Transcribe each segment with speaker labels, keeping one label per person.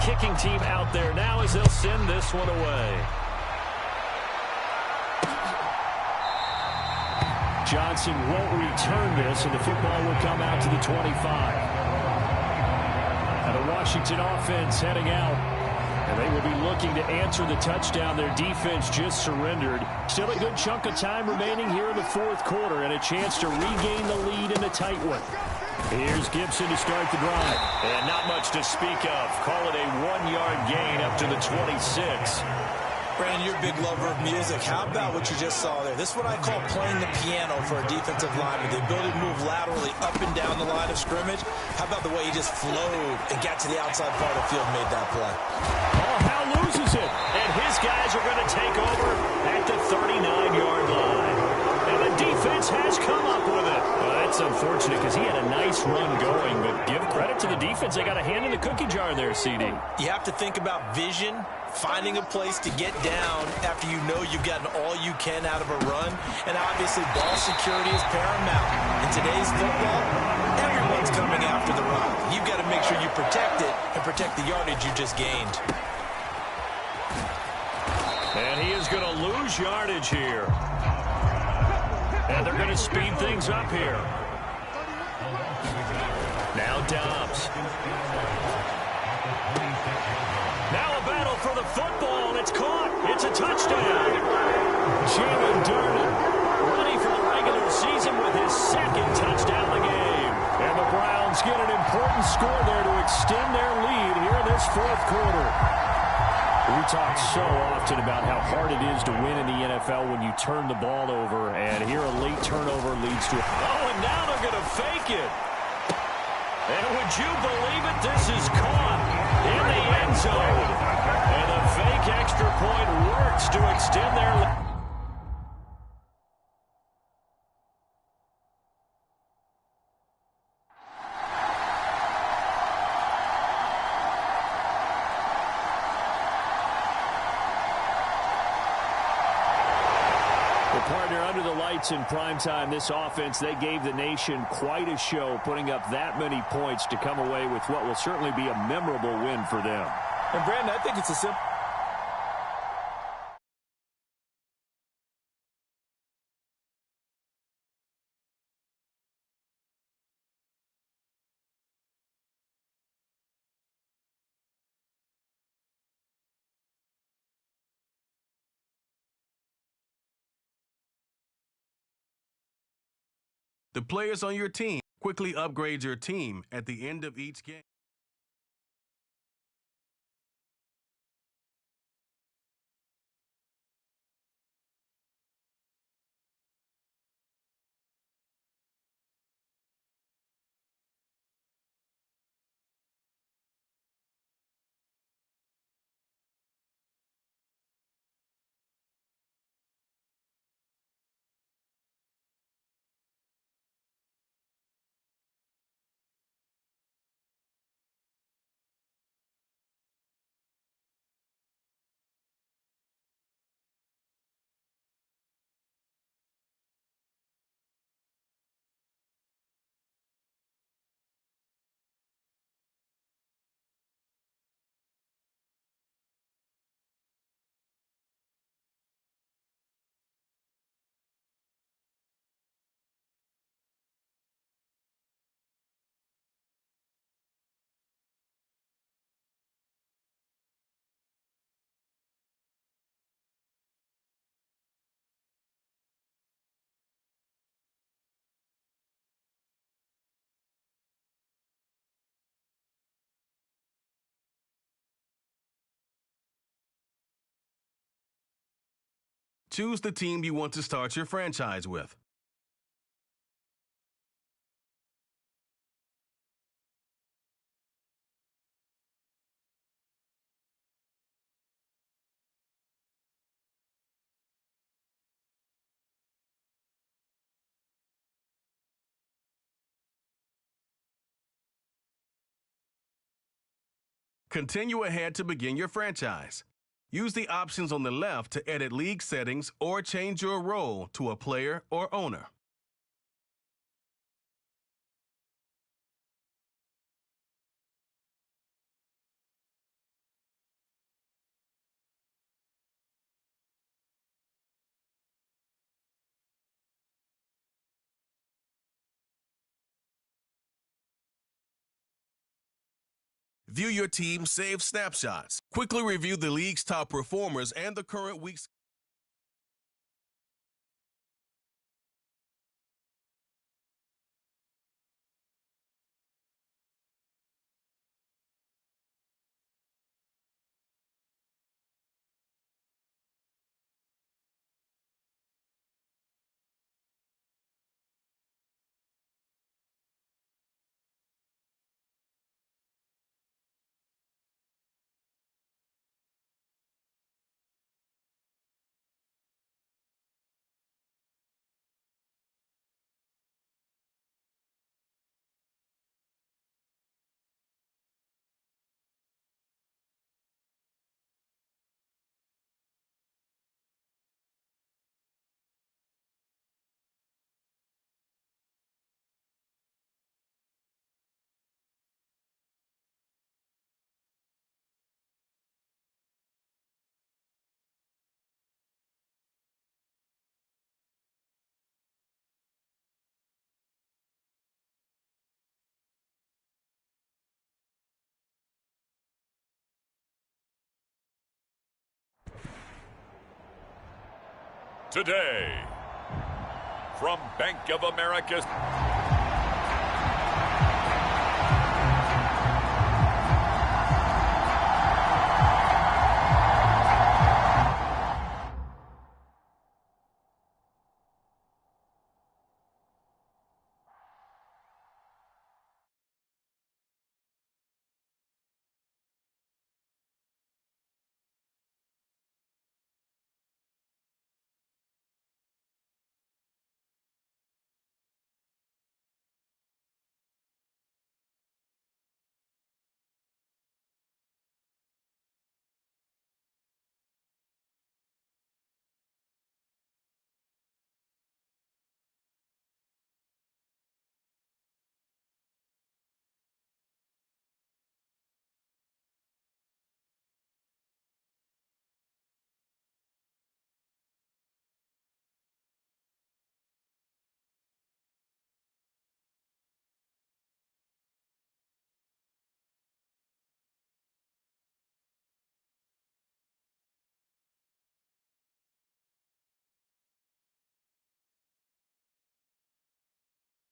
Speaker 1: kicking team out there now as they'll send this one away. Johnson won't return this, and the football will come out to the 25. And the Washington offense heading out. And they will be looking to answer the touchdown their defense just surrendered. Still a good chunk of time remaining here in the fourth quarter and a chance to regain the lead in a tight one. Here's Gibson to start the drive. And not much to speak of. Call it a 1-yard gain up to the 26.
Speaker 2: Brandon, you're a big lover of music. How about what you just saw there? This is what I call playing the piano for a defensive lineman. The ability to move laterally up and down the line of scrimmage. How about the way he just flowed and got to the outside part of the field and made that play?
Speaker 1: Oh, Howe loses it. And his guys are going to take over at the 39-yard line. And the defense has come up with it. Well, that's unfortunate because he had a nice run going. But give credit to the defense. They got a hand in the cookie jar there, CD.
Speaker 2: You have to think about vision. Finding a place to get down after you know you've gotten all you can out of a run. And obviously, ball security is paramount. In today's football, everyone's coming after the rock. You've got to make sure you protect it and protect the yardage you just gained.
Speaker 1: And he is going to lose yardage here. And they're going to speed things up here. Now Dobbs. Now a battle for the football. It's caught. It's a touchdown. Jamin Darden ready for the regular season with his second touchdown of the game. And the Browns get an important score there to extend their lead here in this fourth quarter. We talk so often about how hard it is to win in the NFL when you turn the ball over. And here a late turnover leads to... Oh, and now they're going to fake it. And would you believe it? This is caught in the end zone. And the fake extra point works to extend their lead. Partner, under the lights in primetime, this offense, they gave the nation quite a show, putting up that many points to come away with what will certainly be a memorable win for them.
Speaker 2: And, Brandon, I think it's a simple...
Speaker 3: The players on your team quickly upgrade your team at the end of each game. Choose the team you want to start your franchise with. Continue ahead to begin your franchise. Use the options on the left to edit league settings or change your role to a player or owner. View your team's saved snapshots. Quickly review the league's top performers and the current week's.
Speaker 4: Today, from Bank of America.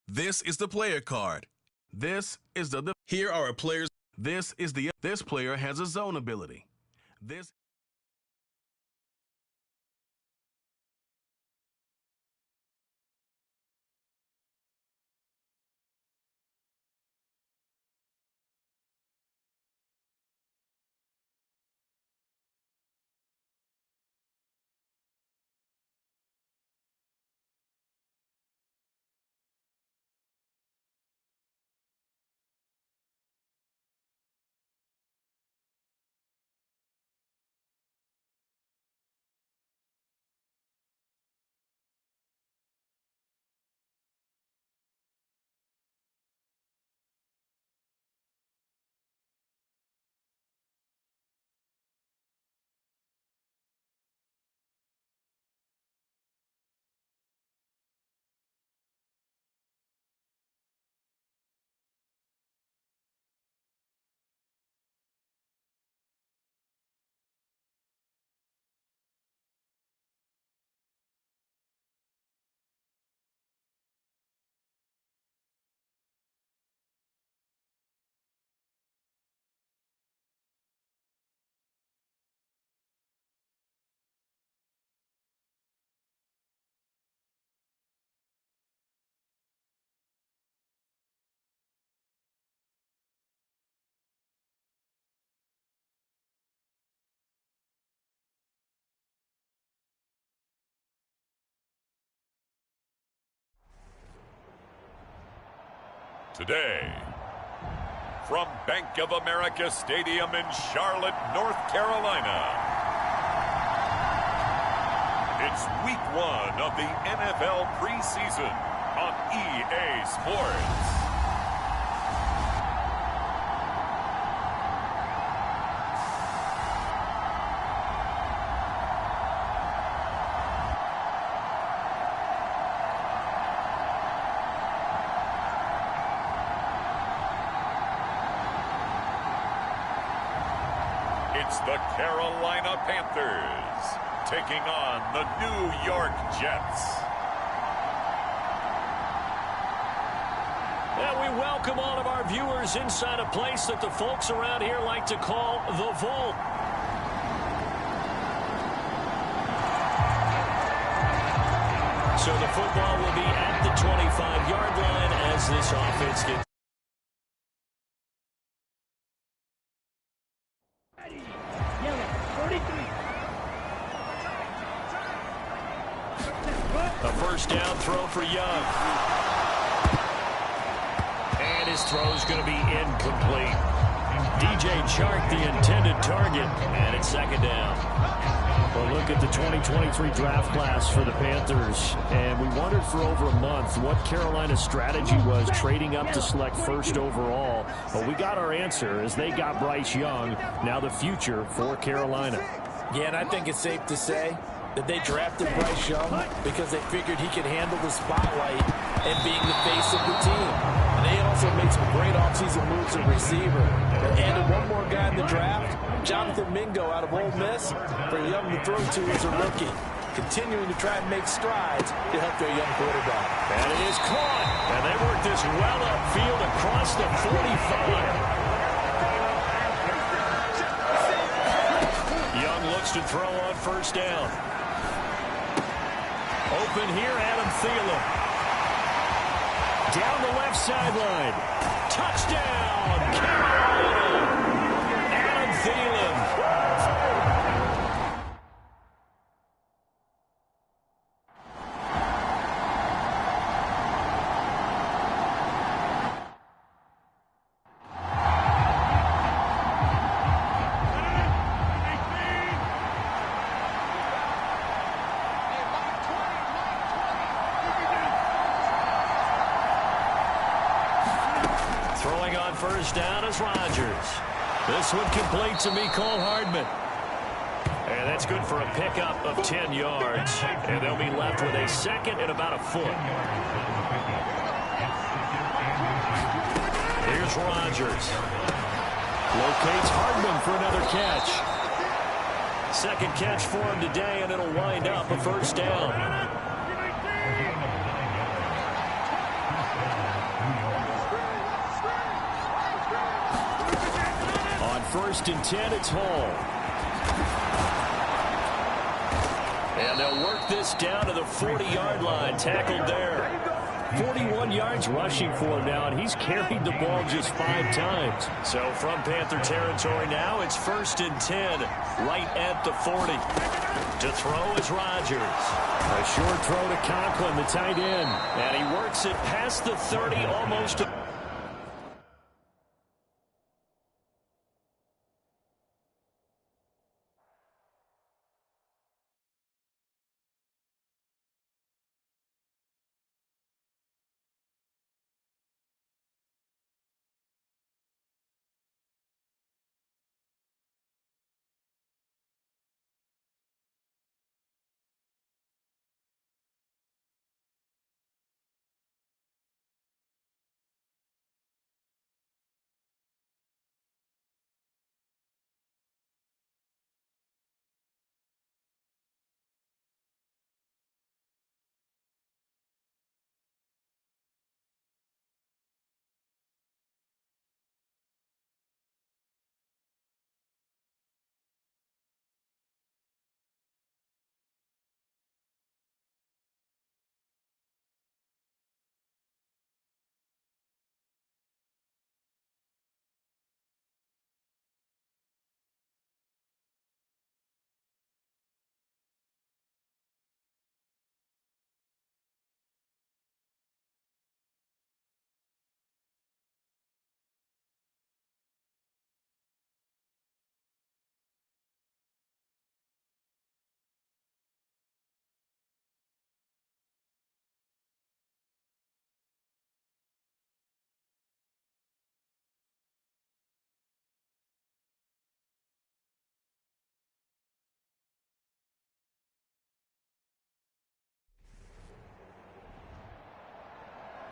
Speaker 3: This is the player card. This is the here are our players. This player has a zone ability. This
Speaker 4: Today, from Bank of America Stadium in Charlotte, North Carolina, it's week 1 of the NFL preseason on EA Sports. It's the Carolina Panthers taking on the New York Jets.
Speaker 1: And we welcome all of our viewers inside a place that the folks around here like to call the Vault. So the football will be at the 25-yard line as this offense gets. A first down throw for Young. And his throw is going to be incomplete. DJ Chark, the intended target, and it's second down.
Speaker 5: Well, look at the 2023 draft class for the Panthers, and we wondered for over a month what Carolina's strategy was trading up to select first overall. But we got our answer as they got Bryce Young, now the future for Carolina.
Speaker 2: Yeah, and I think it's safe to say that they drafted Bryce Young because they figured he could handle the spotlight and being the face of the team. And they also made some great offseason moves at receiver. They added one more guy in the draft, Jonathan Mingo out of Ole Miss, for Young to throw to as a rookie, continuing to try and make strides to help their young quarterback.
Speaker 1: And it is caught. And they work this well upfield across the 45. Young looks to throw on first down. Open here, Adam Thielen. Down the left sideline. Touchdown, Carolina. Adam Thielen. Throwing on first down is Rodgers. This one complete to Mecole Hardman. And that's good for a pickup of 10 yards. And they'll be left with a second and about a foot. Here's Rodgers. Locates Hardman for another catch. Second catch for him today, and it'll wind up a first down. First and 10, it's Hall. And they'll work this down to the 40-yard line, tackled there. 41 yards rushing for him now, and he's carried the ball just 5 times. So from Panther territory now, it's first and 10, right at the 40. To throw is Rodgers. A short throw to Conklin, the tight end. And he works it past the 30, almost to...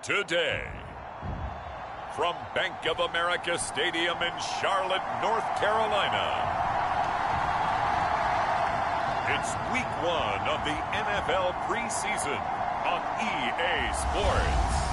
Speaker 4: Today, from Bank of America Stadium in Charlotte, North Carolina, It's week 1 of the NFL preseason on EA Sports.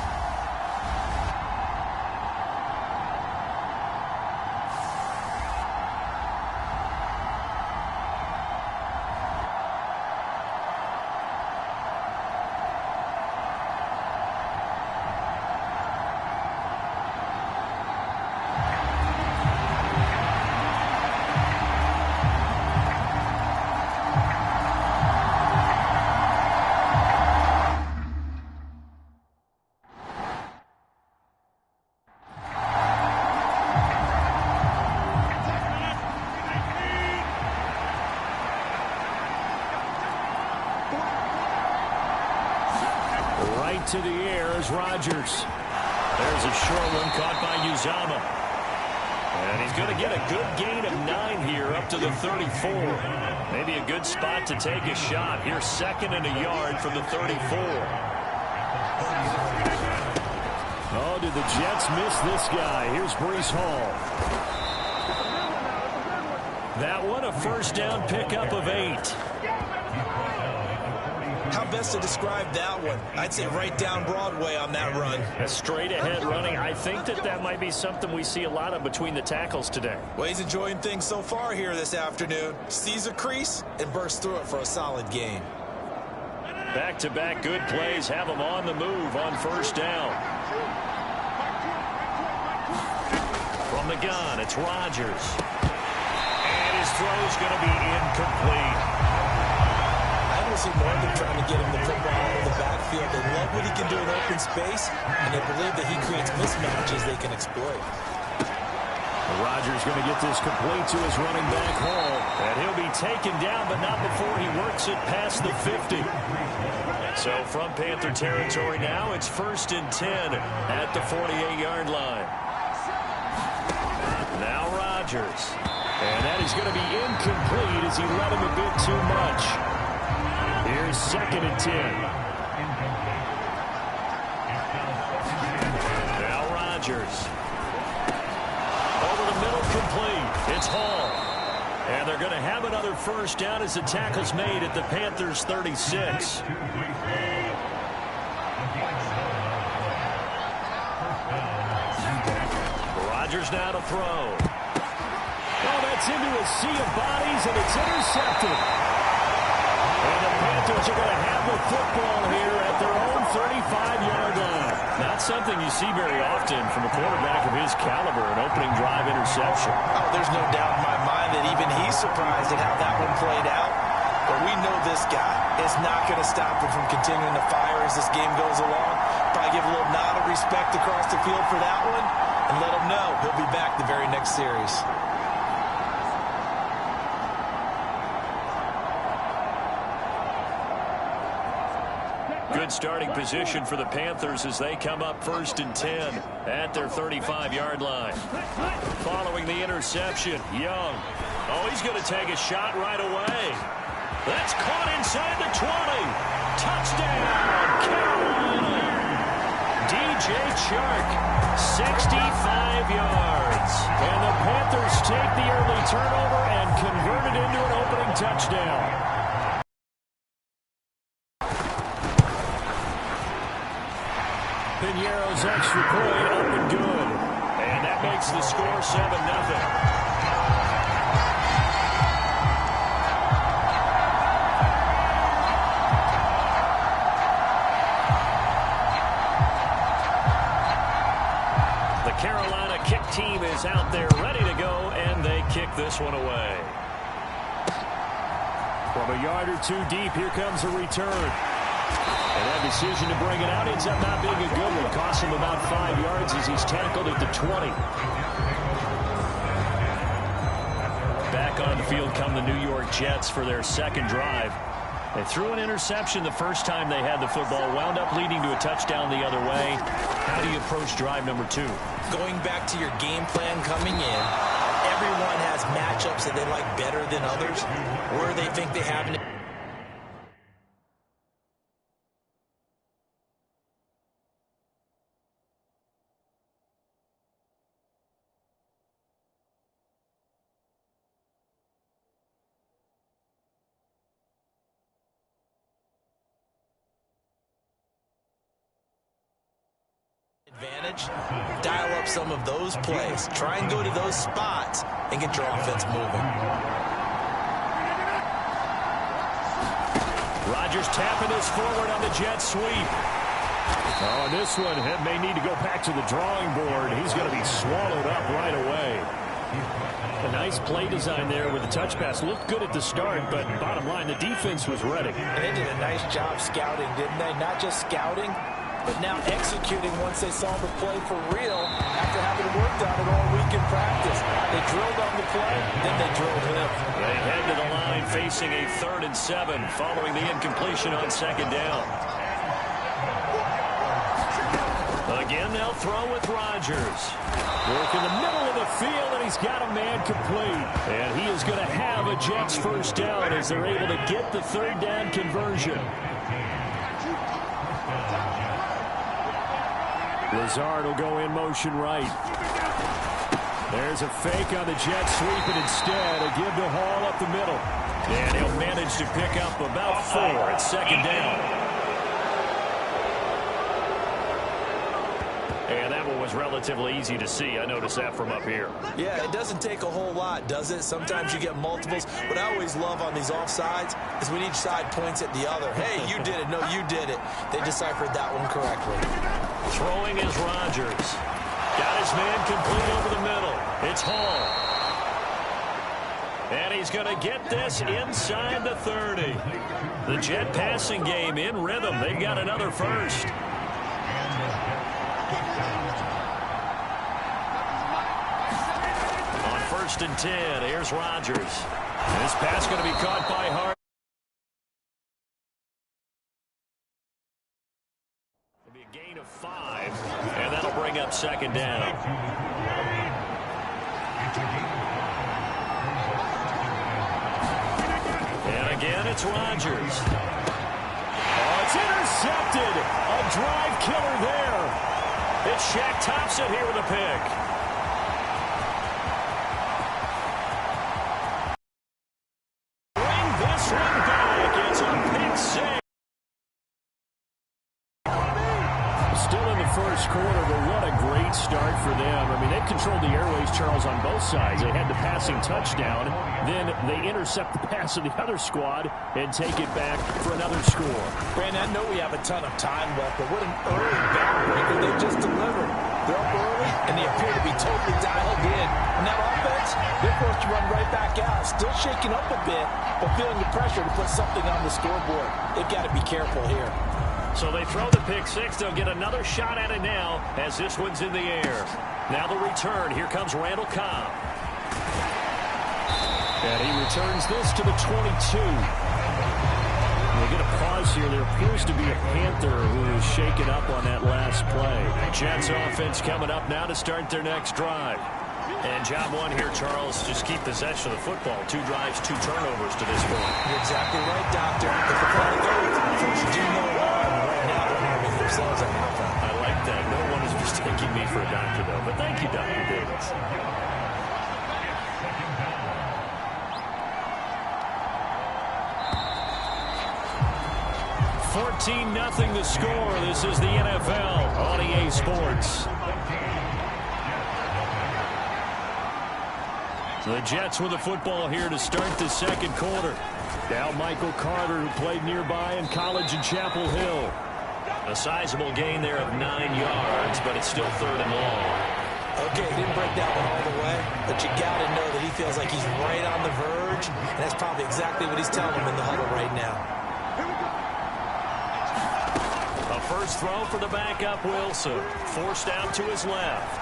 Speaker 5: Right to the air is Rodgers. There's a short one caught by Uzama. And he's going to get a good gain of 9 here up to the 34. Maybe a good spot to take a shot. Here's 2nd and a yard from the 34. Oh, did the Jets miss this guy? Here's Breece Hall. That one a first down pickup of 8.
Speaker 2: How best to describe that one? I'd say right down Broadway on that run.
Speaker 5: A straight ahead running. I think that might be something we see a lot of between the tackles today.
Speaker 2: Well, he's enjoying things so far here this afternoon. Sees a crease and bursts through it for a solid gain.
Speaker 5: Back-to-back good plays have him on the move on first down. From the gun, it's Rodgers. And his throw's going to be incomplete.
Speaker 2: I see more of them trying to get him the football out of the backfield. They love what he can do in open space, and they believe that he creates mismatches they can exploit.
Speaker 5: Rodgers going to get this complete to his running back Hall, and he'll be taken down, but not before he works it past the 50. So from Panther territory now, it's 1st and 10 at the 48-yard line. Now Rodgers, and that is going to be incomplete as he led him a bit too much. Here's 2nd and 10. Now Rodgers. Over the middle, complete. It's Hall. And they're going to have another first down as the tackle's made at the Panthers' 36. Rodgers now to throw. Oh, that's into a sea of bodies, and it's intercepted. And the Panthers are going to have the football here at their own 35-yard line. Not something you see very often from a quarterback of his caliber, an opening drive interception.
Speaker 2: Oh, there's no doubt in my mind that even he's surprised at how that one played out. But we know this guy is not going to stop him from continuing to fire as this game goes along. Probably give a little nod of respect across the field for that one and let him know he'll be back the very next series.
Speaker 5: Good starting position for the Panthers as they come up 1st and 10 at their 35-yard line. Following the interception, Young. Oh, he's going to take a shot right away. That's caught inside the 20. Touchdown, Carolina. DJ Chark, 65 yards. And the Panthers take the early turnover and convert it into an opening touchdown. Piñeiro's extra point up and good. And that makes the score 7-0. The Carolina kick team is out there ready to go, and they kick this one away. From a yard or 2 deep, here comes a return. And that decision to bring it out ends up not being a good one. Costs him about 5 yards as he's tackled at the 20. Back on the field come the New York Jets for their second drive. They threw an interception the first time they had the football, wound up leading to a touchdown the other way. How do you approach drive number 2?
Speaker 2: Going back to your game plan coming in, everyone has matchups that they like better than others, where they think they have an advantage, dial up some of those plays. Try and go to those spots and get your offense moving.
Speaker 5: Rodgers tapping this forward on the jet sweep. Oh, and this one may need to go back to the drawing board. He's going to be swallowed up right away. A nice play design there with the touch pass. Looked good at the start, but bottom line, the defense was ready.
Speaker 2: And they did a nice job scouting, didn't they? Not just scouting, but now executing once they saw the play for real after having worked on it all week in practice. They drilled on the play, then they drilled him.
Speaker 5: They head to the line facing a 3rd and 7 following the incompletion on 2nd down. Again, they'll throw with Rodgers. Work in the middle of the field, and he's got a man complete. And he is going to have a Jets first down as they're able to get the 3rd down conversion. Lazard will go in motion right. There's a fake on the jet sweep, and instead a give to Hall up the middle. And he'll manage to pick up about 4 at 2nd down. And that one was relatively easy to see. I noticed that from up here.
Speaker 2: Yeah, it doesn't take a whole lot, does it? Sometimes you get multiples. What I always love on these offsides is when each side points at the other. Hey, you did it. No, you did it. They deciphered that one correctly.
Speaker 5: Throwing is Rodgers. Got his man complete over the middle. It's Hall. And he's going to get this inside the 30. The Jet passing game in rhythm. They've got another first. On 1st and 10, here's Rodgers. This pass going to be caught by Hart. It'll be a gain of 5, and that'll bring up 2nd down. And again, it's Rodgers. Oh, it's intercepted. A drive killer there. It's Shaq Thompson here with a pick. Bring this one back. It's a pick 6. Still in the first quarter, but what a great start for them. I mean, they've controlled the airways, Charles, on both sides. They had the passing touchdown. Then they intercept the pass of the other squad and take it back for another score.
Speaker 2: Brandon, I know we have a ton of time left, but what an early backbreaker they just delivered. They're up early, and they appear to be totally dialed in. And that offense, they're forced to run right back out. Still shaking up a bit, but feeling the pressure to put something on the scoreboard. They've got to be careful here.
Speaker 5: So they throw the pick 6. They'll get another shot at it now as this one's in the air. Now the return. Here comes Randall Cobb. And he returns this to the 22. We'll get a pause here. There appears to be a Panther who is shaken up on that last play. Jets offense coming up now to start their next drive. And job 1 here, Charles, just keep possession of the football. 2 drives, 2 turnovers to this point.
Speaker 2: You're exactly right, Doctor. If the play goes, first do no harm. Right now, they're harming themselves at halftime.
Speaker 5: I like that. No one is mistaking me for a doctor, though. But thank you, Dr. Davis. $14-0 the score. This is the NFL on EA Sports. The Jets with the football here to start the second quarter. Now Michael Carter, who played nearby in college in Chapel Hill. A sizable gain there of 9 yards, but it's still 3rd and long.
Speaker 2: Okay, didn't break that one all the way, but you got to know that he feels like he's right on the verge, and that's probably exactly what he's telling him in the huddle right now.
Speaker 5: A first throw for the backup Wilson. Forced out to his left.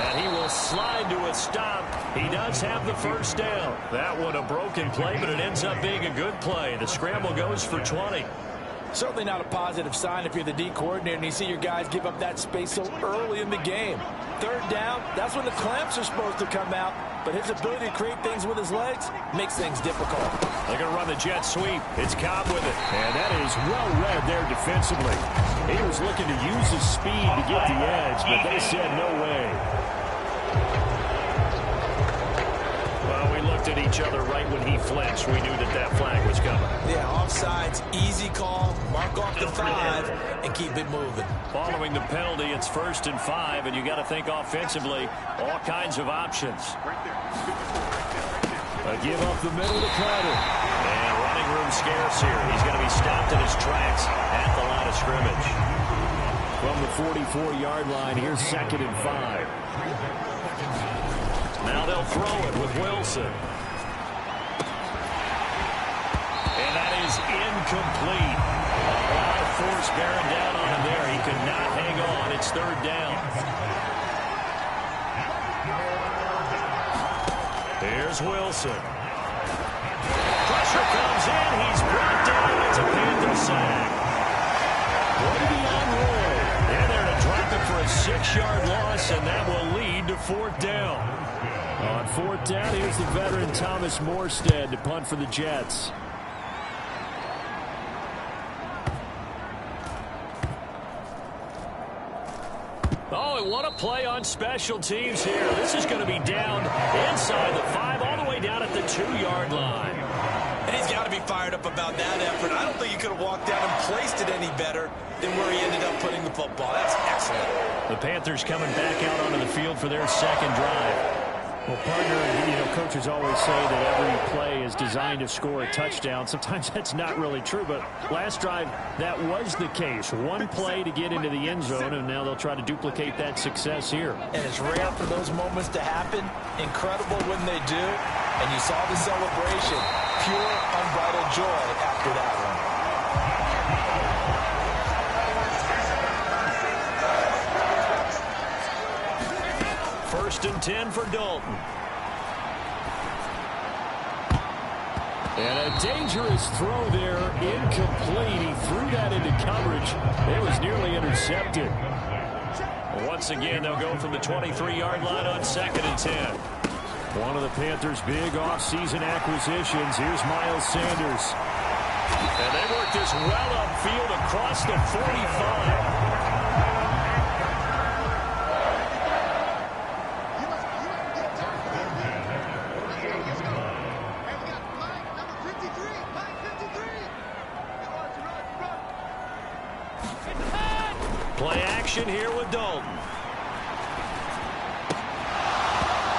Speaker 5: And he will slide to a stop. He does have the first down. That one a broken play, but it ends up being a good play. The scramble goes for 20.
Speaker 2: Certainly not a positive sign if you're the D coordinator and you see your guys give up that space so early in the game. 3rd down, that's when the clamps are supposed to come out, but his ability to create things with his legs makes things difficult.
Speaker 5: They're going to run the jet sweep. It's Cobb with it. And that is well read there defensively. He was looking to use his speed to get the edge, but they said no way. Well, we looked at each other right when he flinched. We knew that that flag was coming.
Speaker 2: Yeah, offsides, easy call, mark off the 5, and keep it moving.
Speaker 5: Following the penalty, it's 1st and 5, and you got to think offensively, all kinds of options. A give up the middle to Carter. And running room scarce here. He's going to be stopped in his tracks at the line of scrimmage. From the 44-yard line, here's 2nd and 5. Now they'll throw it with Wilson. And that is incomplete. A lot of force bearing down on him there. He could not hang on. It's 3rd down. Here's Wilson. Pressure comes in. He's brought down. It's a Panther sack. Brady on roll. They're there to drop it for a 6-yard loss, and that will lead to 4th down. On 4th down, here's the veteran Thomas Morstead to punt for the Jets. Oh, and what a play on special teams here. This is going to be down inside the 5, all the way down at the 2-yard line.
Speaker 2: And he's got to be fired up about that effort. I don't think he could have walked down and placed it any better than where he ended up putting the football. That's excellent.
Speaker 5: The Panthers coming back out onto the field for their 2nd drive. Well, partner, coaches always say that every play is designed to score a touchdown. Sometimes that's not really true, but last drive, that was the case. One play to get into the end zone, and now they'll try to duplicate that success here.
Speaker 2: And it's rare for those moments to happen. Incredible when they do. And you saw the celebration. Pure, unbridled joy after that one.
Speaker 5: 1st and 10 for Dalton. And a dangerous throw there, incomplete. He threw that into coverage. It was nearly intercepted. Once again, they'll go from the 23-yard line on 2nd and 10. One of the Panthers' big offseason acquisitions. Here's Miles Sanders. And they work this well upfield across the 45. Play action here with Dalton.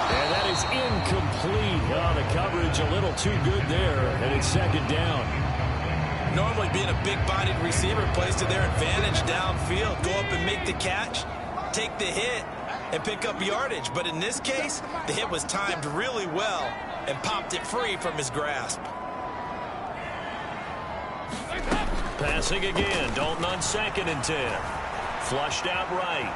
Speaker 5: And that is incomplete. Oh, the coverage a little too good there, and it's 2nd down.
Speaker 2: Normally being a big-bodied receiver plays to their advantage downfield. Go up and make the catch, take the hit, and pick up yardage. But in this case, the hit was timed really well and popped it free from his grasp.
Speaker 5: Passing again. Dalton on 2nd and 10. Flushed out right.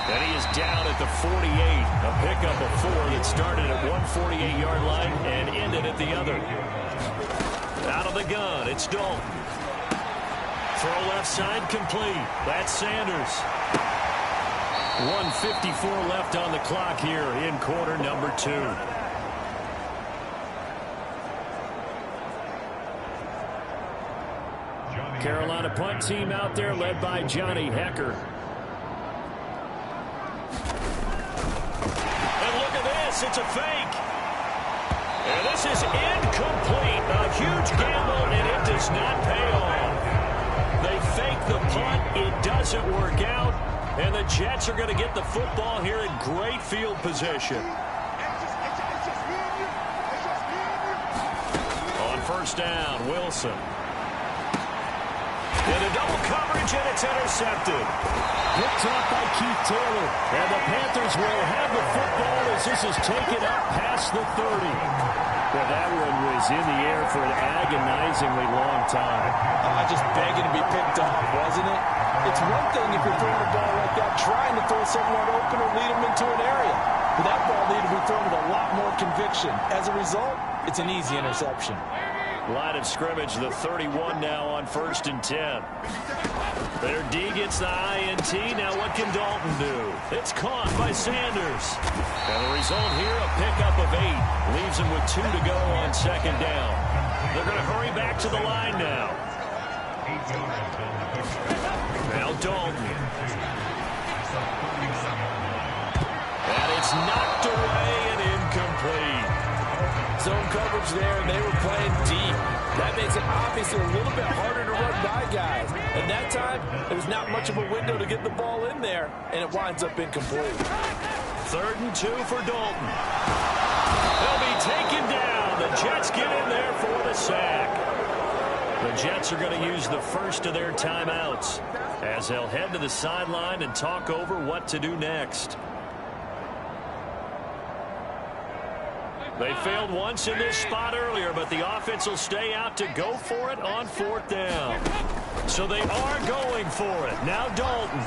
Speaker 5: And he is down at the 48. A pickup of 4 that started at one 48-yard line and ended at the other. Out of the gun, it's Dalton. Throw left side complete. That's Sanders. 1:54 left on the clock here in quarter number 2. Carolina punt team out there led by Johnny Hecker. And look at this, it's a fake. And this is incomplete. A huge gamble, and it does not pay off. They fake the punt, it doesn't work out, and the Jets are going to get the football here in great field position. On 1st down, Wilson. And a double coverage, and it's intercepted. Picked off by Keith Taylor. And the Panthers will have the football as this is taken up past the 30. Well, that one was in the air for an agonizingly long time.
Speaker 2: Just begging to be picked off, wasn't it? It's one thing if you're throwing a ball like that, trying to throw someone open or lead them into an area. But that ball needed to be thrown with a lot more conviction. As a result, it's an easy interception.
Speaker 5: Line of scrimmage, the 31 now on 1st and 10. Their D gets the INT. Now what can Dalton do? It's caught by Sanders. And the result here, a pickup of 8. Leaves him with 2 to go on 2nd down. They're going to hurry back to the line now. Now Dalton. And it's knocked away and incomplete.
Speaker 1: incomplete.
Speaker 2: Zone coverage there, and they were playing deep. That makes it obviously a little bit harder to run by guys. And that time, there's not much of a window to get the ball in there, and it winds up incomplete.
Speaker 1: 3rd and 2 for Dalton. They'll be taken down. The Jets get in there for the sack. The Jets are going to use the first of their timeouts as they'll head to the sideline and talk over what to do next. They failed once in this spot earlier, but the offense will stay out to go for it on 4th down. So they are going for it. Now Dalton.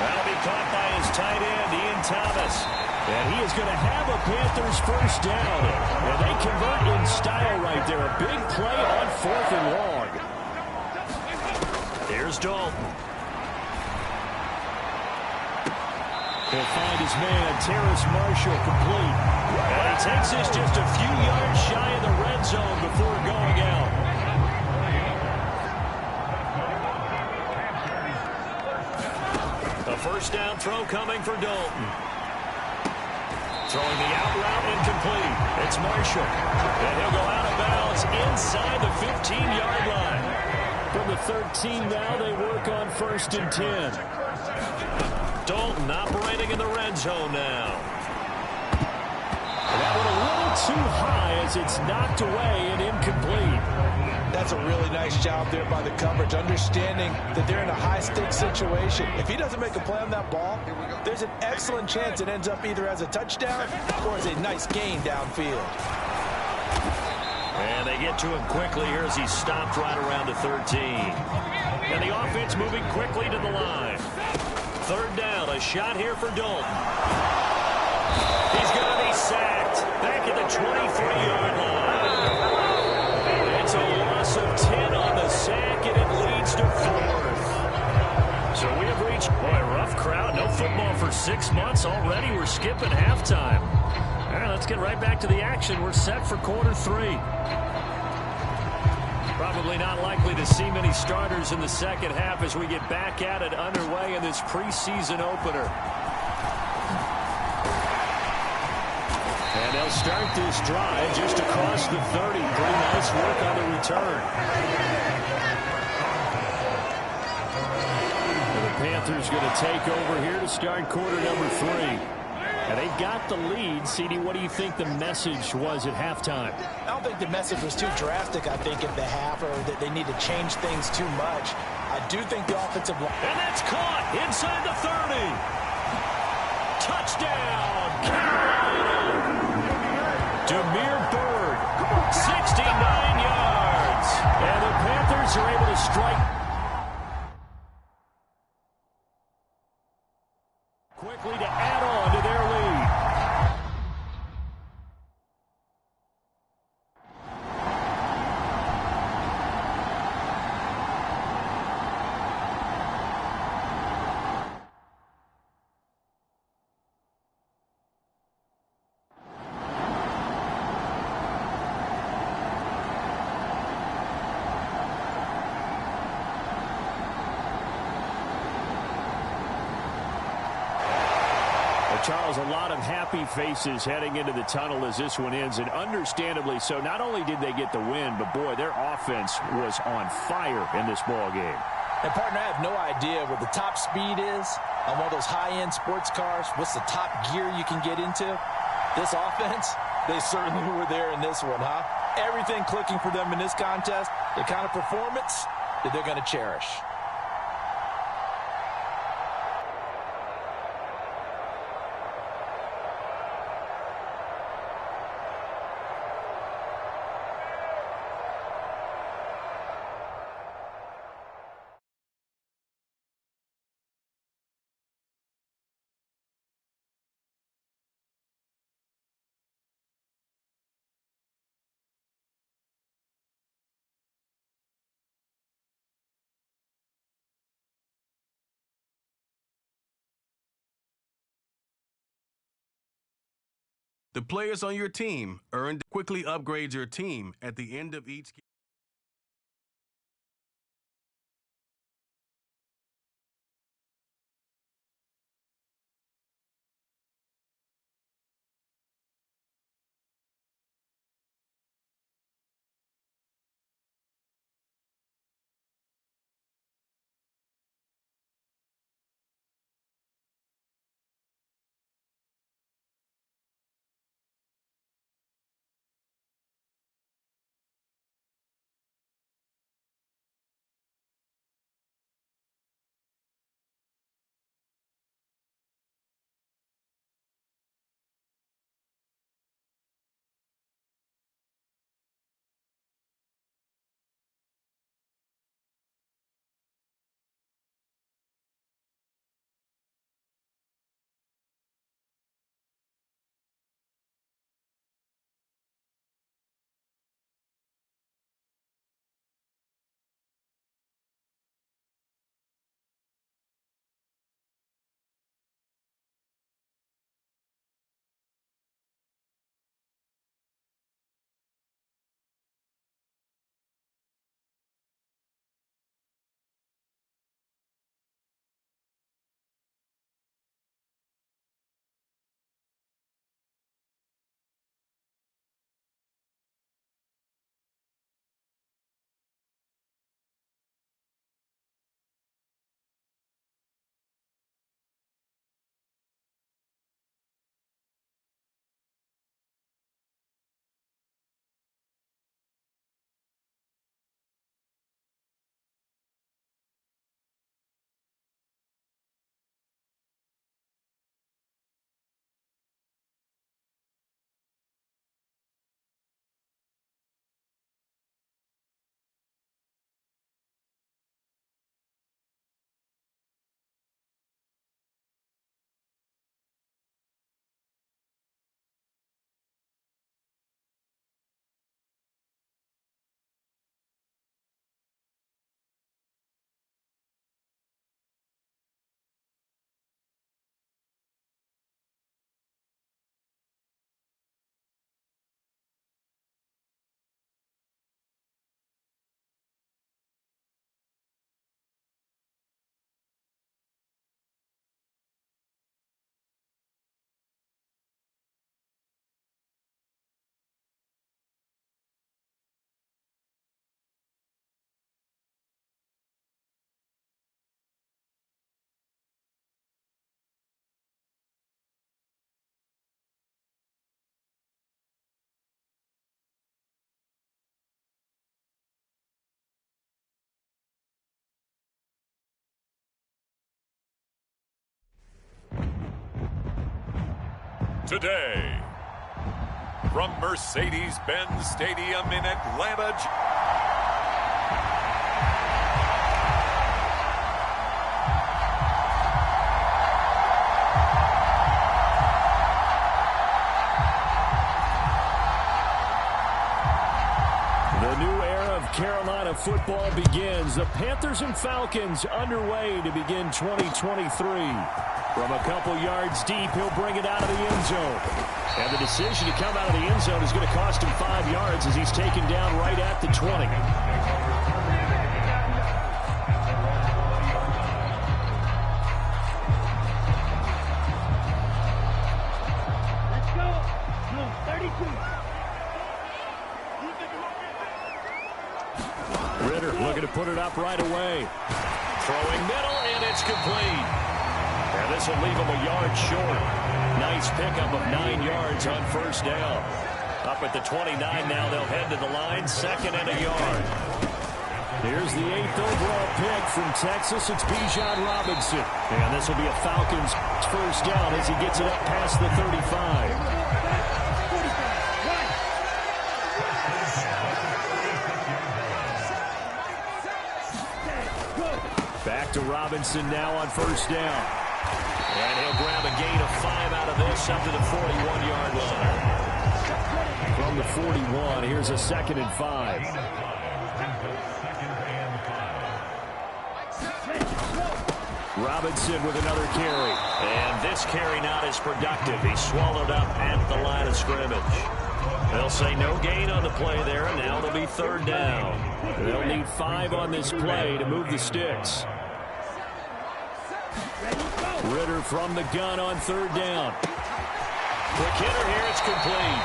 Speaker 1: That'll be caught by his tight end, Ian Thomas. And he is going to have a Panthers first down. And they convert in style right there. A big play on 4th and long. Here's Dalton. He'll find his man, Terrace Marshall, complete. And he takes this just a few yards shy of the red zone before going out. A first down throw coming for Dalton. Throwing the out route incomplete. It's Marshall. And he'll go out of bounds inside the 15-yard line. From the 13 now, they work on 1st and 10. Dalton operating in the red zone now. That one a little too high as it's knocked away and incomplete.
Speaker 2: That's a really nice job there by the coverage, understanding that they're in a high-stakes situation. If he doesn't make a play on that ball, there's an excellent chance it ends up either as a touchdown or as a nice gain downfield.
Speaker 1: And they get to him quickly here as he's stopped right around the 13. And the offense moving quickly to the line. 3rd down, a shot here for Dalton. He's going to be sacked back at the 23-yard line. It's a loss of 10 on the sack, and it leads to 4th. So we have reached, boy, a rough crowd. No football for 6 months already. We're skipping halftime. All right, let's get right back to the action. We're set for quarter 3. Probably not likely to see many starters in the second half as we get back at it underway in this preseason opener. And they'll start this drive just across the 30. Pretty nice work on the return. And the Panthers going to take over here to start quarter number 3. And they've got the lead. CD, what do you think the message was at halftime?
Speaker 2: I don't think the message was too drastic, I think, at the half, or that they need to change things too much. I do think the offensive line...
Speaker 1: And that's caught inside the 30. Touchdown, Carolina. Demir Bird, 69 yards. And the Panthers are able to strike quickly to add on to their lead. Charles, a lot of happy faces heading into the tunnel as this one ends, and understandably so. Not only did they get the win, but, boy, their offense was on fire in this ball game.
Speaker 2: And, partner, I have no idea what the top speed is on one of those high-end sports cars. What's the top gear you can get into? This offense, they certainly were there in this one, huh? Everything clicking for them in this contest, the kind of performance that they're going to cherish.
Speaker 3: The players on your team earn quickly upgrade your team at the end of each game.
Speaker 4: today. From Mercedes-Benz Stadium in Atlanta,
Speaker 5: The new era of Carolina football begins. The Panthers and Falcons underway to begin 2023. From a couple yards deep, he'll bring it out of the end zone. And the decision to come out of the end zone is going to cost him 5 yards as he's taken down right at the 20.
Speaker 6: Let's go. No, 32.
Speaker 5: Ritter looking to put it up right away. Throwing middle, and it's complete. And this will leave him a yard short. Nice pickup of 9 yards on first down. Up at the 29 now, they'll head to the line, 2nd and a yard. Here's the 8th overall pick from Texas. It's Bijan Robinson. And this will be a Falcons first down as he gets it up past the 35. Back to Robinson now on first down. And he'll grab a gain of 5 out of this up to the 41-yard line. From the 41, here's a 2nd and 5. Robinson with another carry. And this carry not as productive. He swallowed up at the line of scrimmage. They'll say no gain on the play there, and now it'll be 3rd down. They'll need 5 on this play to move the sticks. Ritter from the gun on 3rd down. Quick hitter here, it's complete.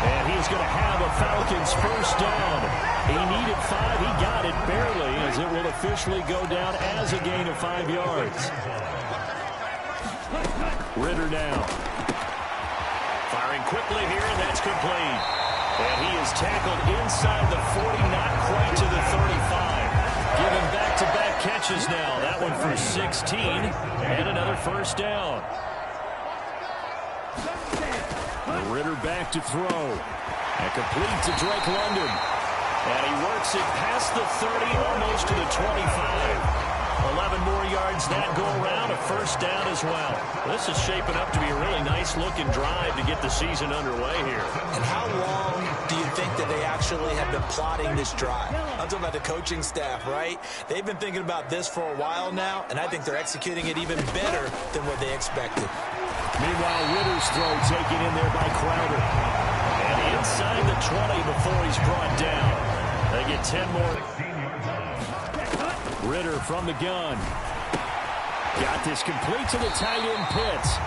Speaker 5: And he's going to have a Falcons first down. He needed 5, he got it barely, as it will officially go down as a gain of 5 yards. Ritter now. Firing quickly here, and that's complete. And he is tackled inside the 40, not quite to the 35. Giving back-to-back catches now. That one for 16, and another first down. Ritter back to throw. And complete to Drake London. And he works it past the 30, almost to the 25. 11 more yards that go around, a first down as well. This is shaping up to be a really nice-looking drive to get the season underway here.
Speaker 2: And how long do you think that they actually have been plotting this drive? I'm talking about the coaching staff, right? They've been thinking about this for a while now, and I think they're executing it even better than what they expected.
Speaker 5: Meanwhile, Ritter's throw taken in there by Crowder. And inside the 20 before he's brought down. They get 10 more. Ritter from the gun. Got this complete to the tight end Pitts.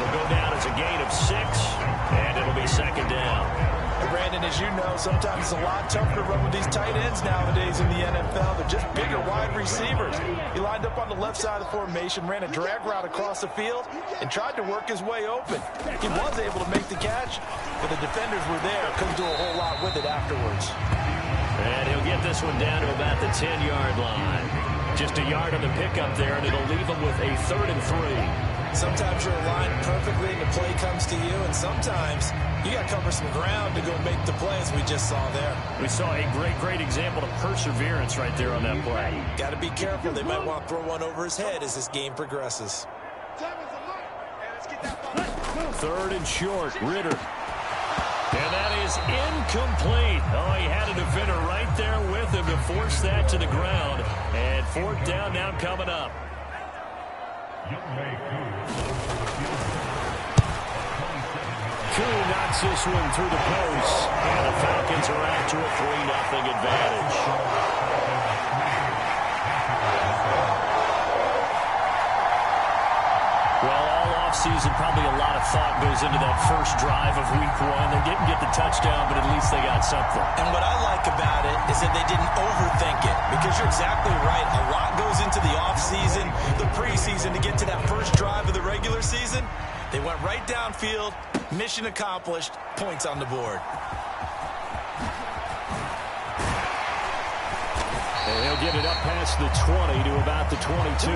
Speaker 5: Will go down as a gain of 6, and it'll be 2nd down.
Speaker 2: And Brandon, as you know, sometimes it's a lot tougher to run with these tight ends nowadays in the NFL. They're just bigger wide receivers. He lined up on the left side of the formation, ran a drag route across the field, and tried to work his way open. He was able to make the catch, but the defenders were there. Couldn't do a whole lot with it afterwards.
Speaker 5: And he'll get this one down to about the 10-yard line. Just a yard on the pickup there, and it'll leave him with a 3rd and 3.
Speaker 2: Sometimes you're aligned perfectly and the play comes to you, and sometimes you got to cover some ground to go make the play, as we just saw there.
Speaker 5: We saw a great example of perseverance right there on that play.
Speaker 2: Got to be careful. They might want to throw one over his head as this game progresses.
Speaker 5: 3rd and short, Ritter. And that is incomplete. Oh, he had a defender right there with him to force that to the ground. And 4th down now coming up. Koo knocks this one through the post. And the Falcons are out to a 3-0 advantage. Well, all offseason, probably a lot of thought goes into that first drive of week 1. They didn't get the touchdown, but at least they got something.
Speaker 2: And what I like about it is that they didn't overthink it, because you're exactly right. A lot goes into the offseason, the preseason, to get to that first drive of the regular season. They went right downfield, mission accomplished, points on the board.
Speaker 5: And he'll get it up past the 20 to about the 22.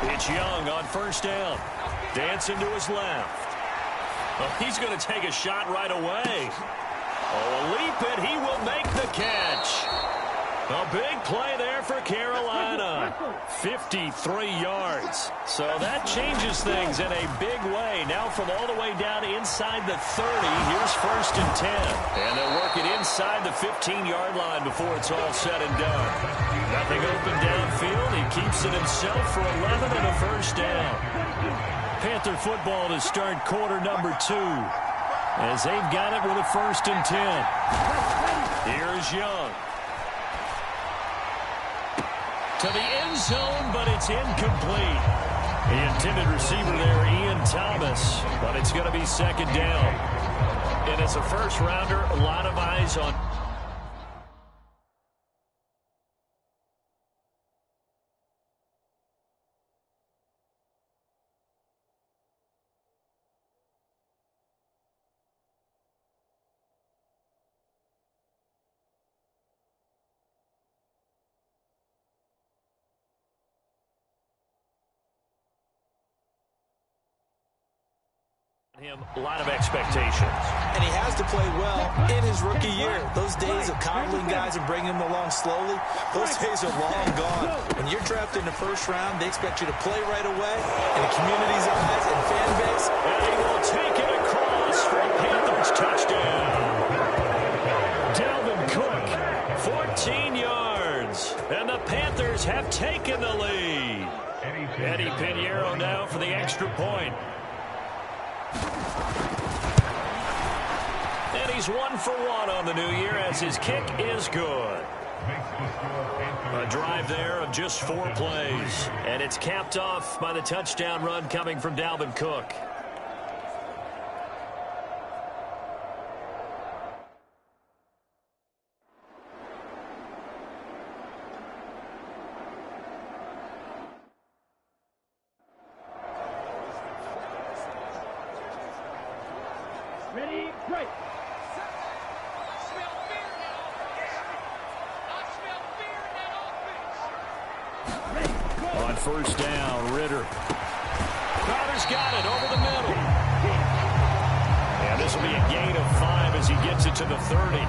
Speaker 1: It's Young on first down. Dancing to his left. Oh, he's going to take a shot right away. Oh, a leap, and he will make the catch. A big play there for Carolina. 53 yards. So that changes things in a big way. Now from all the way down inside the 30, here's first and 10. And they'll work it inside the 15-yard line before it's all said and done. Nothing open downfield. He keeps it himself for 11 and a first down. Panther football to start quarter number 2. As they've got it with a first and 10. Here's Young. To the end zone, but it's incomplete. The intended receiver there, Ian Thomas, but it's going to be second down. And as a first-rounder, a lot of eyes on... him a lot of expectations.
Speaker 2: And he has to play well in his rookie year. Those days of coddling guys and bringing them along slowly, those days are long gone. When you're drafted in the first round, they expect you to play right away in the community's eyes and fan base.
Speaker 1: And he will take it across for a Panthers touchdown. Dalvin Cook, 14 yards. And the Panthers have taken the lead. Eddie Pinheiro now for the extra point. And he's 1 for 1 on the new year as his kick is good. A drive there of just 4 plays. And it's capped off by the touchdown run coming from Dalvin Cook.
Speaker 6: Ready, break.
Speaker 1: On first down, Ritter. Crowder's got it over the middle. And this will be a gain of 5 as he gets it to the 30.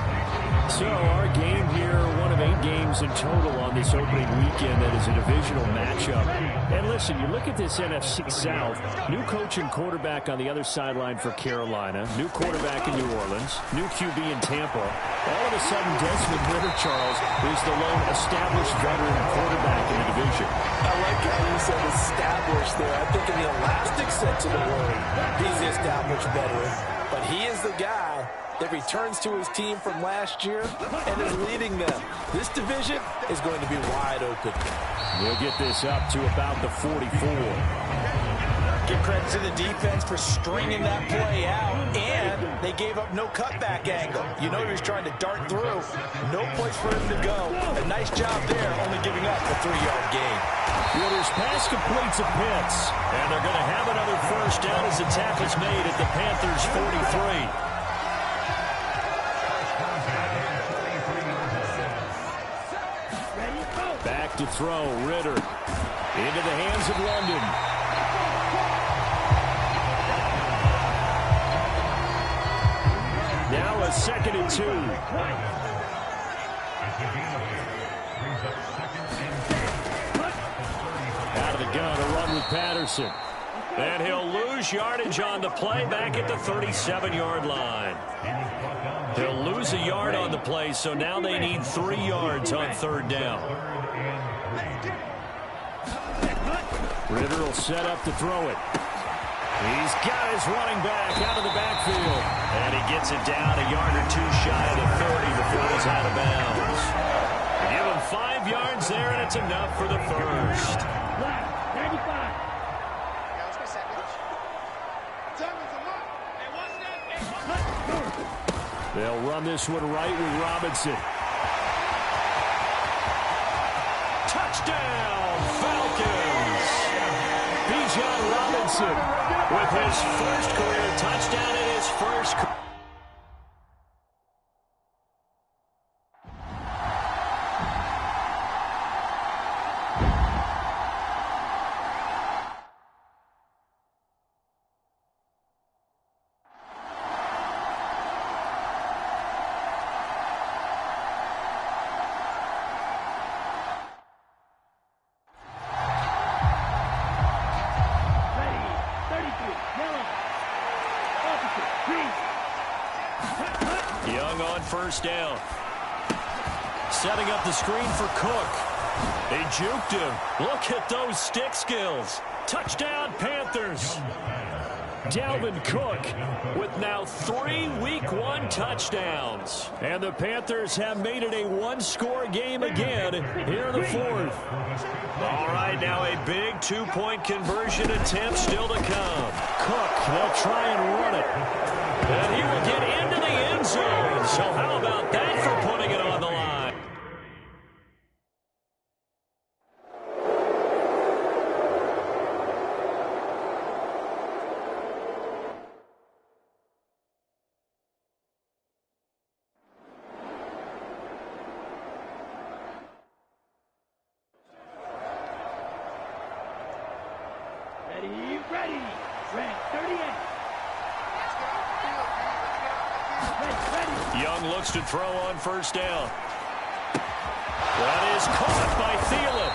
Speaker 5: So our game here, one of 8 games in total on this opening weekend that is a divisional matchup. And listen, you look at this NFC South, new coach and quarterback on the other sideline for Carolina, new quarterback in New Orleans, new QB in Tampa. All of a sudden, Desmond Ritter, Charles, is the lone established veteran quarterback in the division.
Speaker 2: I like how you said established there. I think in the elastic sense of the word, he's the established veteran. But he is the guy that returns to his team from last year and is leading them. This division is going to be wide open.
Speaker 5: We'll get this up to about the 44.
Speaker 2: Give credit to the defense for stringing that play out, and they gave up no cutback angle. You know he was trying to dart through. No place for him to go. A nice job there, only giving up a 3-yard gain.
Speaker 1: Ritter's pass complete to Pitts, and they're going to have another first down as the tackle's made at the Panthers' 43. Back to throw, Ritter. Into the hands of London. Now a 2nd and 2. Out of the gun, a run with Patterson. And he'll lose yardage on the play back at the 37-yard line. He'll lose a yard on the play, so now they need 3 yards on 3rd down. Ritter will set up to throw it. He's got his running back out of the backfield. And he gets it down a yard or 2 shy of the 30 before he's out of bounds. Give him 5 yards there, and it's enough for the first.
Speaker 6: 95.
Speaker 5: They'll run this one right with Robinson.
Speaker 1: Touchdown, Falcons! Bijan Robinson with his first career touchdown in his first career.
Speaker 5: first down. Setting up the screen for Cook. They juked him. Look at those stick skills. Touchdown, Panthers. Dalvin Cook with now 3 Week 1 touchdowns. And the Panthers have made it a one-score game again here in the fourth. All right, now a big two-point conversion attempt still to come. Cook, they'll try and run it. And he will get into the end zone. So how about that for putting it on the line?
Speaker 6: Ready. Red 38. Ready.
Speaker 5: Young looks to throw on first down. That is caught by Thielen.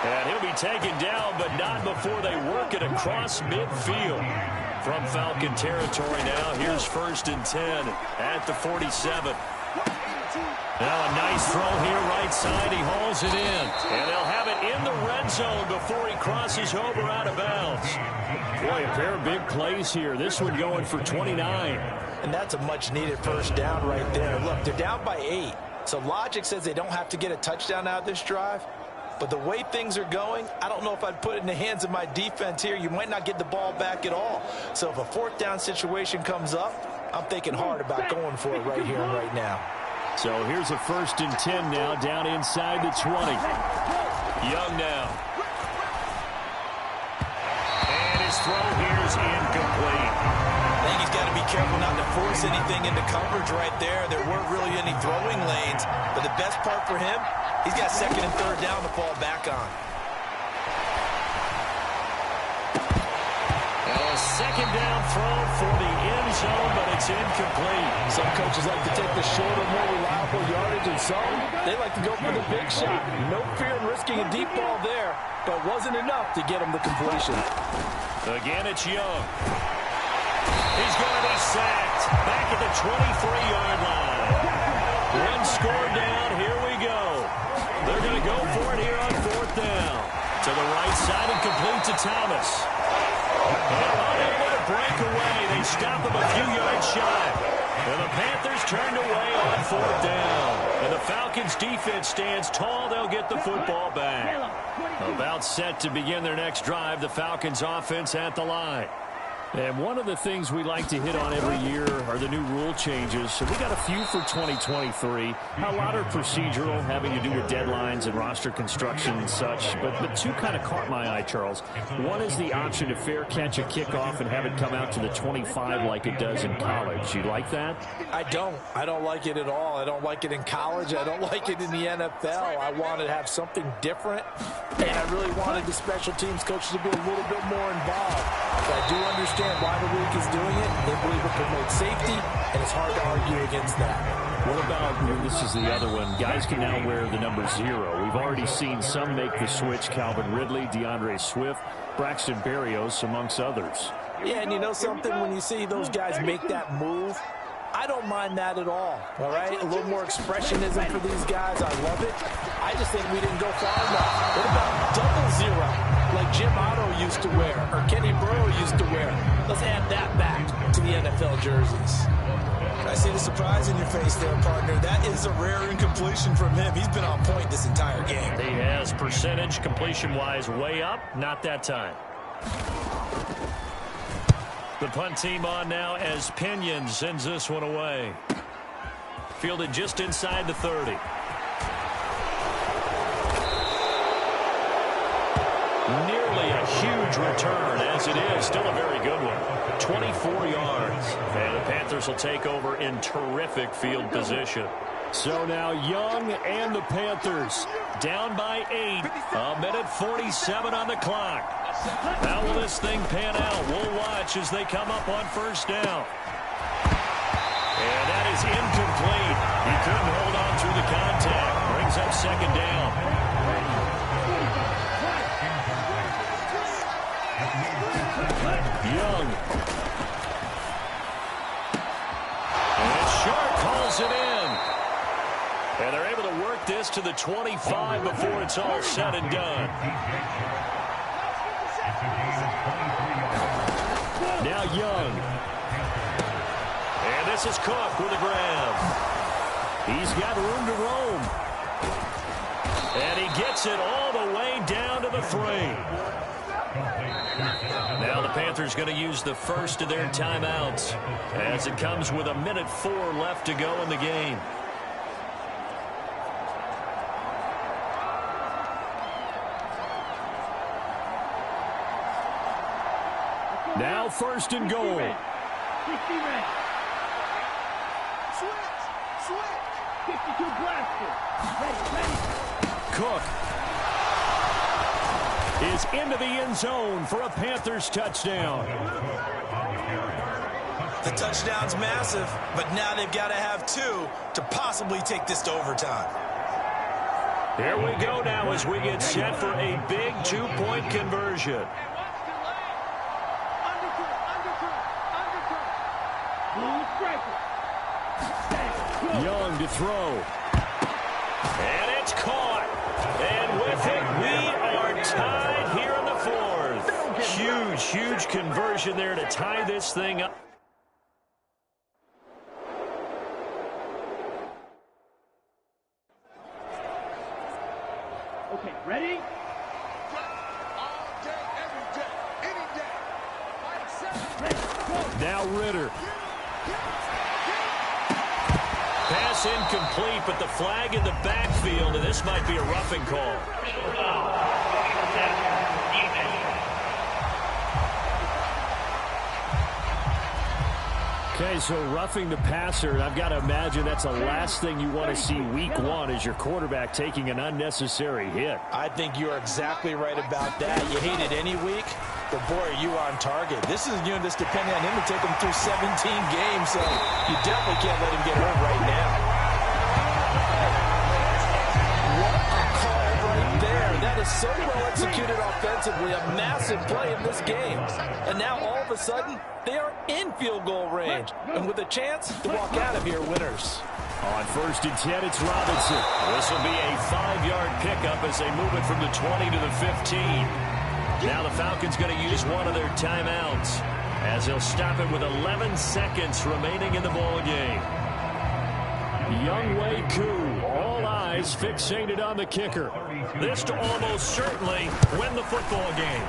Speaker 5: And he'll be taken down, but not before they work it across midfield. From Falcon territory now, here's 1st and 10 at the 47. Now a nice throw here right side. He hauls it in. And they'll have it in the red zone before he crosses over out of bounds. Boy, a pair of big plays here. This one going for 29.
Speaker 2: And that's a much-needed first down right there. Look, they're down by 8. So logic says they don't have to get a touchdown out of this drive. But the way things are going, I don't know if I'd put it in the hands of my defense here. You might not get the ball back at all. So if a 4th down situation comes up, I'm thinking hard about going for it right here and right now.
Speaker 5: So here's a 1st and 10 now, down inside the 20. Young now. And his throw here is incomplete.
Speaker 2: I think he's got to be careful not to force anything into coverage right there. There weren't really any throwing lanes. But the best part for him, he's got 2nd and 3rd down to fall back on.
Speaker 5: A 2nd down throw for the end zone, but it's incomplete.
Speaker 2: Some coaches like to take the shorter, more reliable yardage, and some they like to go for the big shot. No fear in risking a deep ball there, but wasn't enough to get him the completion.
Speaker 5: Again, it's Young. He's going to be sacked back at the 23-yard line. 1 score down. Here we go. They're going to go for it here on 4th down. To the right side and complete to Thomas. Unable to break away. They stop him a few yards shy. And the Panthers turned away on 4th down. And the Falcons' defense stands tall. They'll get the football back. About set to begin their next drive. The Falcons' offense at the line. And one of the things we like to hit on every year are the new rule changes. So we got a few for 2023. A lot are procedural, having to do with deadlines and roster construction and such. But 2 kind of caught my eye, Charles. One is the option to fair catch a kickoff and have it come out to the 25 like it does in college. You like that?
Speaker 2: I don't like it at all. I don't like it in college. I don't like it in the NFL. I wanted to have something different. And I really wanted the special teams coaches to be a little bit more involved. But I do understand why the league is doing it. They believe it promotes safety, and it's hard to argue against that.
Speaker 5: What about, this is the other one, guys can now wear the number 0. We've already seen some make the switch. Calvin Ridley, DeAndre Swift, Braxton Berrios, amongst others.
Speaker 2: Yeah, and you know something? When you see those guys make that move, I don't mind that at all right? A little more expressionism for these guys. I love it. I just think we didn't go far enough. What about double 0? Like Jim Otto used to wear, or Kenny Burrow used to wear. Let's add that back to the NFL jerseys. I see the surprise in your face there, partner. That is a rare incompletion from him. He's been on point this entire game.
Speaker 5: He has percentage completion-wise way up. Not that time. The punt team on now as Pinion sends this one away. Fielded just inside the 30. Nearly a huge return, as it is. Still a very good one. 24 yards. And the Panthers will take over in terrific field position. So now Young and the Panthers down by 8. 1:47 on the clock. How will this thing pan out? We'll watch as they come up on 1st down. And that is incomplete. He couldn't hold on through the contact. Brings up 2nd down. Young. And Sharp calls it
Speaker 1: 25 before it's all said and done. Now Young. And this is Cook with a grab. He's got room to roam. And he gets it all the way down to the 3. Now the Panthers going to use the first of their timeouts as it comes with 1:04 left to go in the game. Now 1st and goal.
Speaker 6: Switch. 52 blaster. Ready.
Speaker 1: Cook is into the end zone for a Panthers touchdown.
Speaker 2: The touchdown's massive, but now they've got to have 2 to possibly take this to overtime.
Speaker 1: Here we go now as we get set for a big 2-point conversion. Young to throw. And it's caught. And with it, we are tied here in the 4th. Huge conversion there to tie this thing up.
Speaker 6: Okay, ready?
Speaker 1: Now Ritter. Pass incomplete, but the flag in the backfield, and this might be a roughing call. Okay, so roughing the passer, and I've got to imagine that's the last thing you want to see week 1 is your quarterback taking an unnecessary hit.
Speaker 2: I think you're exactly right about that. You hate it any week, but boy, are you on target. This is a unit that's depending on him to take him through 17 games, so you definitely can't let him get hurt right now. What a call right there. That is so well executed offensively, a massive play in this game. And now all of a sudden, they are in field goal range, and with a chance to walk out of here winners.
Speaker 1: On 1st and 10, it's Robinson. This will be a 5-yard pickup as they move it from the 20 to the 15. Now the Falcons going to use one of their timeouts as they'll stop it with 11 seconds remaining in the ball game. Young-Wei Koo, all eyes fixated on the kicker. This to almost certainly win the football game.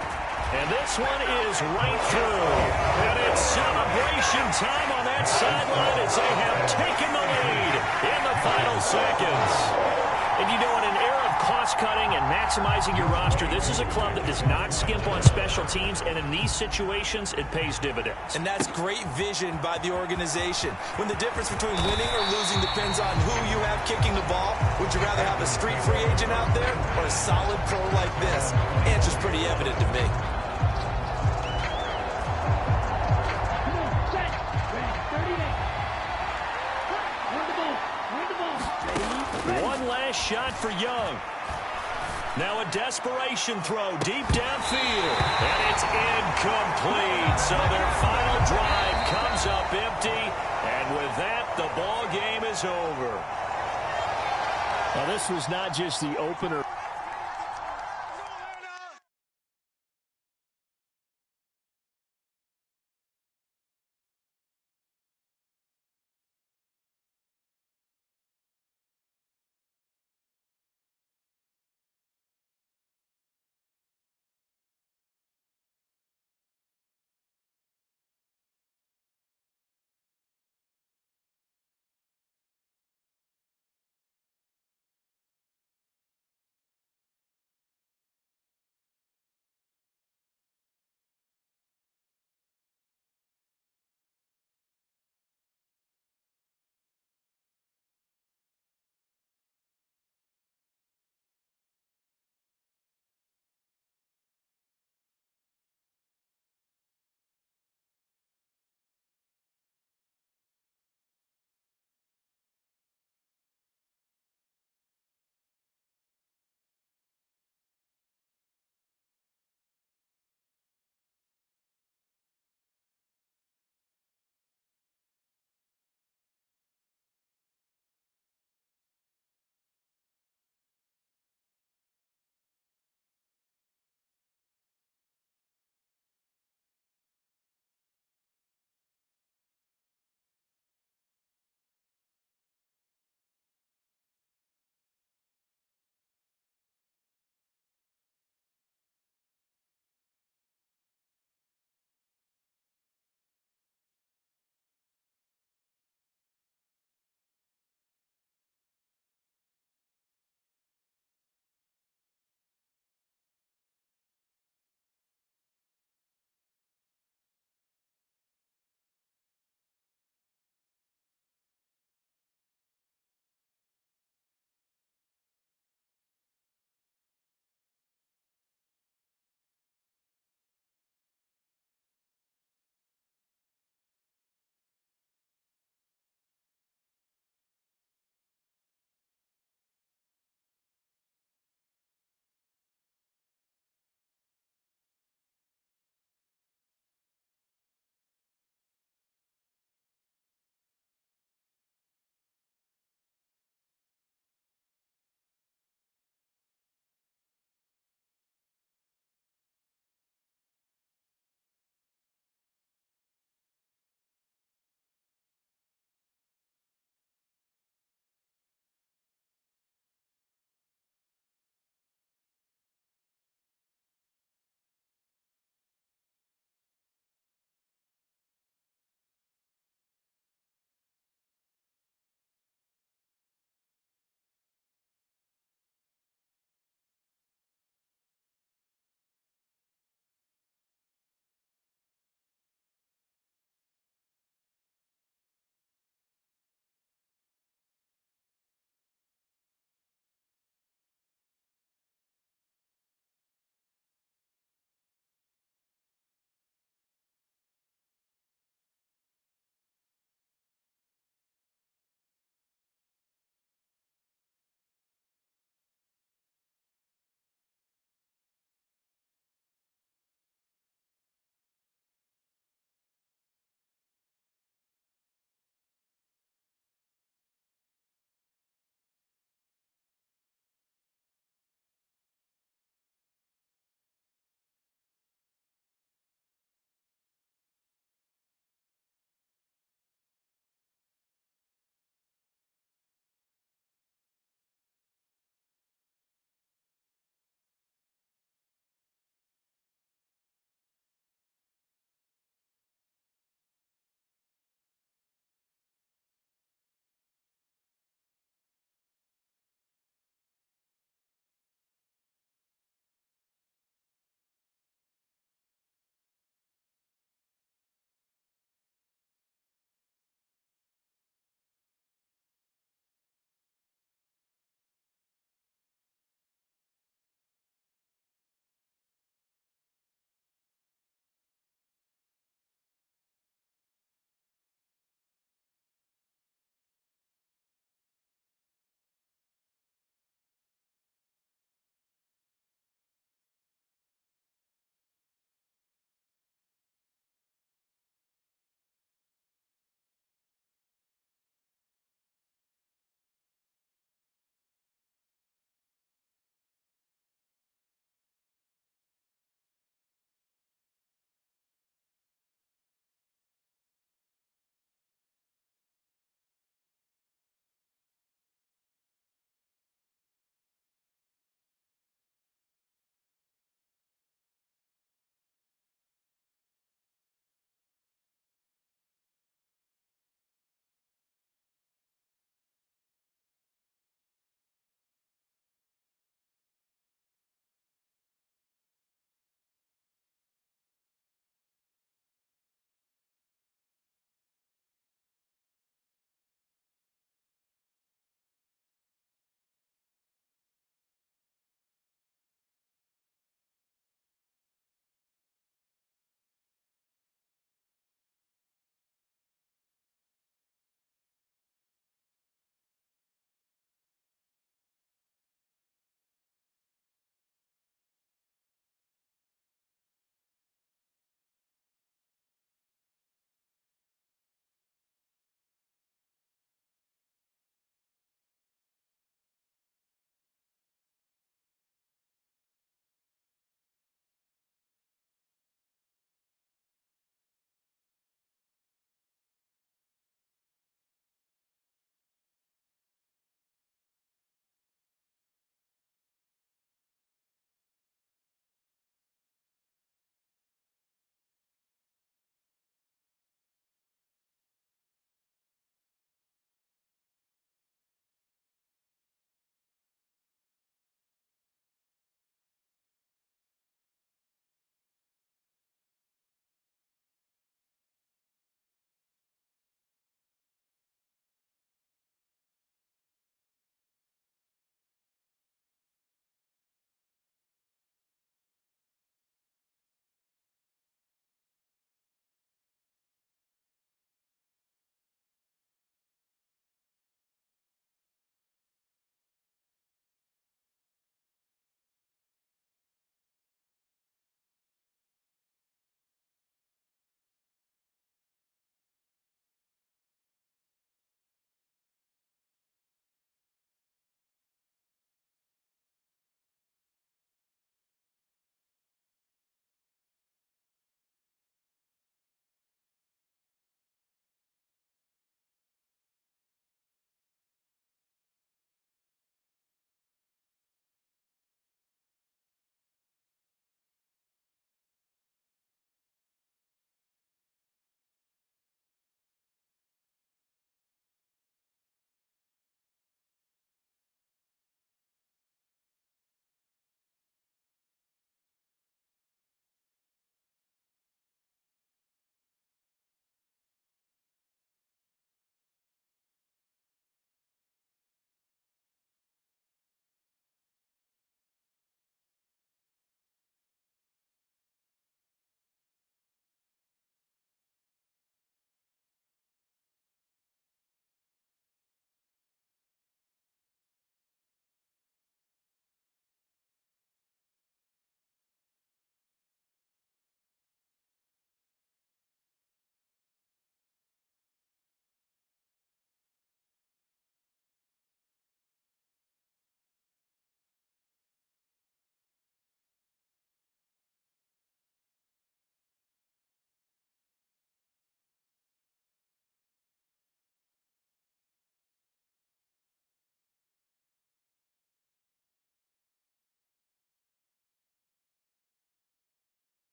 Speaker 1: And this one is right through. And it's celebration time on that sideline as they have taken the lead in the final seconds. And you know, in an era of cost-cutting and maximizing your roster, this is a club that does not skimp on special teams, and in these situations, it pays dividends.
Speaker 2: And that's great vision by the organization. When the difference between winning or losing depends on who you have kicking the ball, would you rather have a street free agent out there or a solid pro like this? Answer's pretty evident to me.
Speaker 1: One last shot for Young. Now a desperation throw deep downfield. And it's incomplete. So their final drive comes up empty. And with that, the ball game is over.
Speaker 5: Now, this was not just the opener.